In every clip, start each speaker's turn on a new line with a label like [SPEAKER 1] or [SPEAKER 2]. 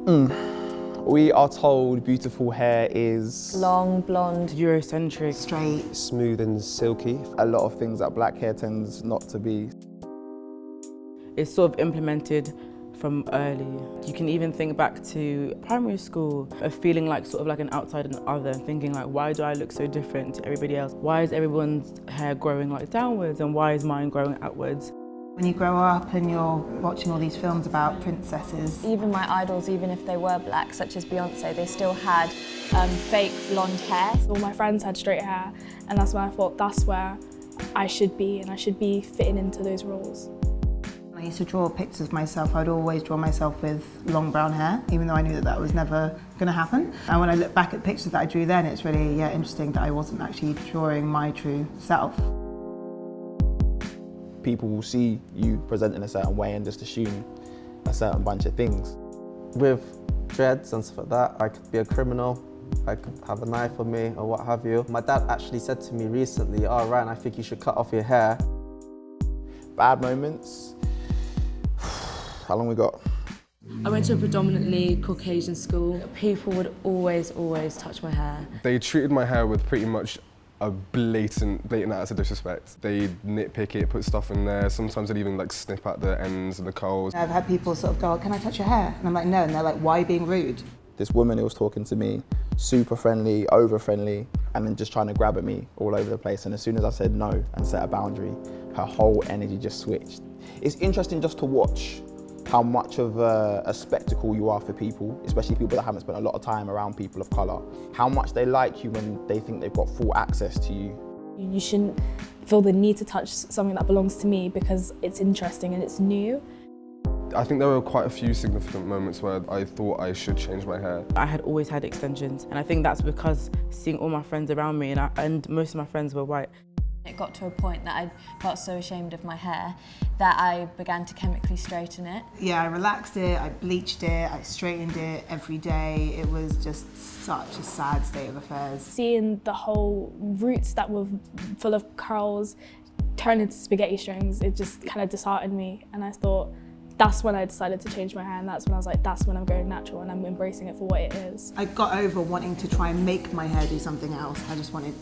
[SPEAKER 1] We are told beautiful hair is
[SPEAKER 2] long, blonde,
[SPEAKER 3] Eurocentric,
[SPEAKER 4] straight,
[SPEAKER 5] smooth and silky.
[SPEAKER 1] a lot of things that black hair tends not to be.
[SPEAKER 3] It's sort of implemented from early. You can even think back to primary school of feeling like sort of like an outsider and other, and thinking like, why do I look so different to everybody else? Why is everyone's hair growing like downwards and why is mine growing outwards?
[SPEAKER 4] When you grow up and you're watching all these films about princesses.
[SPEAKER 2] Even my idols, even if they were black, such as Beyonce, they still had
[SPEAKER 6] fake blonde hair. All my friends had straight hair, and that's when I thought that's where I should be, and I should be fitting into those roles.
[SPEAKER 4] When I used to draw pictures of myself, I'd always draw myself with long brown hair, even though I knew that that was never going to happen. And when I look back at pictures that I drew then, it's really interesting that I wasn't actually drawing my true self.
[SPEAKER 1] People will see you present in a certain way and just assume a certain bunch of things.
[SPEAKER 5] With dreads and stuff like that, I could be a criminal, I could have a knife on me or what have you. My dad actually said to me recently, "Oh Ryan, I think you should cut off your hair."
[SPEAKER 1] Bad moments. How long we got?
[SPEAKER 7] I went to a predominantly Caucasian school.
[SPEAKER 2] people would always touch my hair.
[SPEAKER 8] They treated my hair with pretty much a blatant acts of disrespect. They nitpick it, put stuff in there. Sometimes they'd even like snip at the ends and the curls.
[SPEAKER 4] I've had people sort of go, "Can I touch your hair?" And I'm like, "No," and they're like, "Why are you being rude?"
[SPEAKER 1] This woman who was talking to me, super friendly, over friendly, and then just trying to grab at me all over the place. And as soon as I said no and set a boundary, her whole energy just switched. It's interesting just to watch how much of a spectacle you are for people, especially people that haven't spent a lot of time around people of colour. How much they like you when they think they've got full access to you.
[SPEAKER 6] You shouldn't feel the need to touch something that belongs to me because it's interesting and it's new.
[SPEAKER 8] I think there were quite a few significant moments where I thought I should change my hair.
[SPEAKER 3] I had always had extensions, and I think that's because seeing all my friends around me, and most of my friends were white.
[SPEAKER 2] It got to a point that I felt so ashamed of my hair that I began to chemically straighten it.
[SPEAKER 4] Yeah, I relaxed it, I bleached it, I straightened it every day. It was just such a sad state of affairs.
[SPEAKER 6] Seeing the whole roots that were full of curls turn into spaghetti strings, it just kind of disheartened me, and I thought, that's when I decided to change my hair, and that's when I was like, that's when I'm going natural and I'm embracing it for what it is.
[SPEAKER 4] I got over wanting to try and make my hair do something else. I just wanted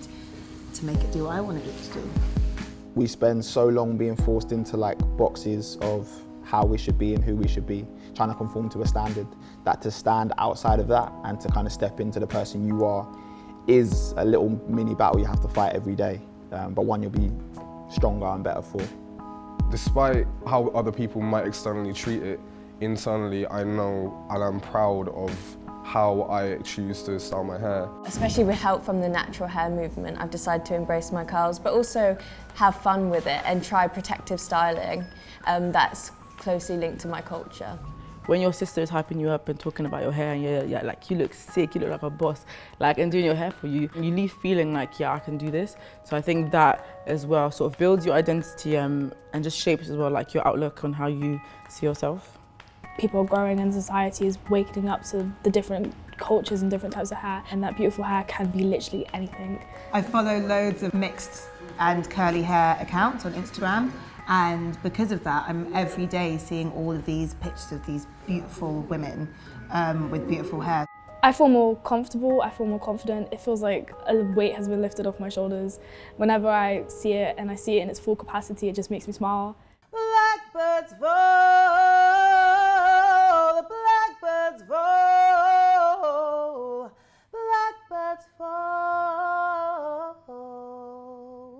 [SPEAKER 4] to make it do what I wanted it to do.
[SPEAKER 1] We spend so long being forced into like boxes of how we should be and who we should be, trying to conform to a standard, that to stand outside of that and to kind of step into the person you are is a little mini battle you have to fight every day, but one you'll be stronger and better for.
[SPEAKER 8] Despite how other people might externally treat it, internally I know and I'm proud of how I choose to style my hair.
[SPEAKER 2] Especially with help from the natural hair movement, I've decided to embrace my curls, but also have fun with it and try protective styling that's closely linked to my culture.
[SPEAKER 3] When your sister is hyping you up and talking about your hair and you're like, you look sick, you look like a boss, like, and doing your hair for you, you leave feeling like, yeah, I can do this. So I think that as well sort of builds your identity and just shapes as well like your outlook on how you see yourself.
[SPEAKER 6] People are growing and society is waking up to the different cultures and different types of hair, and that beautiful hair can be literally anything.
[SPEAKER 4] I follow loads of mixed and curly hair accounts on Instagram, and because of that, I'm every day seeing all of these pictures of these beautiful women with beautiful hair.
[SPEAKER 6] I feel more comfortable, I feel more confident. It feels like a weight has been lifted off my shoulders. Whenever I see it and I see it in its full capacity, it just makes me smile.
[SPEAKER 4] Blackbirds fall, blackbirds fall, blackbirds fall.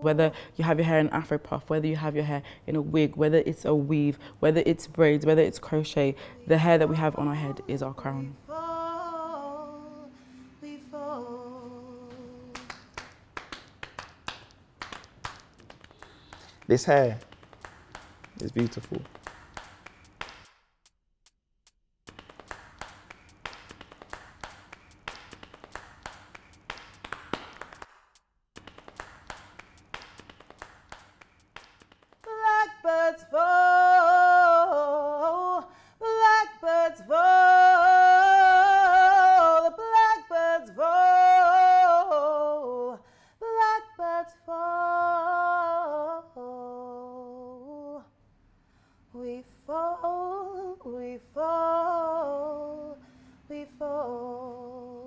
[SPEAKER 3] Whether you have your hair in Afro puff, whether you have your hair in a wig, whether it's a weave, whether it's braids, whether it's crochet, the hair that we have on our head is our crown.
[SPEAKER 1] This hair is beautiful.
[SPEAKER 4] Blackbirds fall, blackbirds fall, the blackbirds fall, blackbirds fall. We fall, we fall, fall.